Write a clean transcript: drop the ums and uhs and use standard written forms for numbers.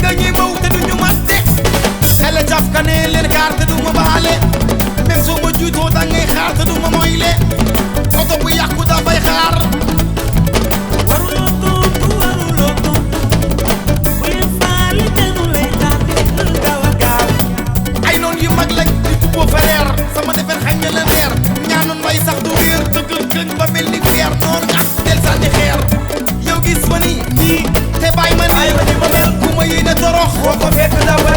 dañuy mow te duñu matte xele caf ka ne leen gaar te du ma baale même soo ma juutoo da ngay xaar te du ma moyle oto bu yàqu dafay xaar waruloo tontu bu leen faale danu lay xaar gaaw a gaaw ay noon yu mag lañ di kubbo fereer sama defar xañ na la neer ñaanoon way sax du réer dëggal këñ ba mel ni feer noonu del sànni xeer yow gis ma ni nii te bàyyi ma ni ma mel ku ma yéene torox boo ko fekk daw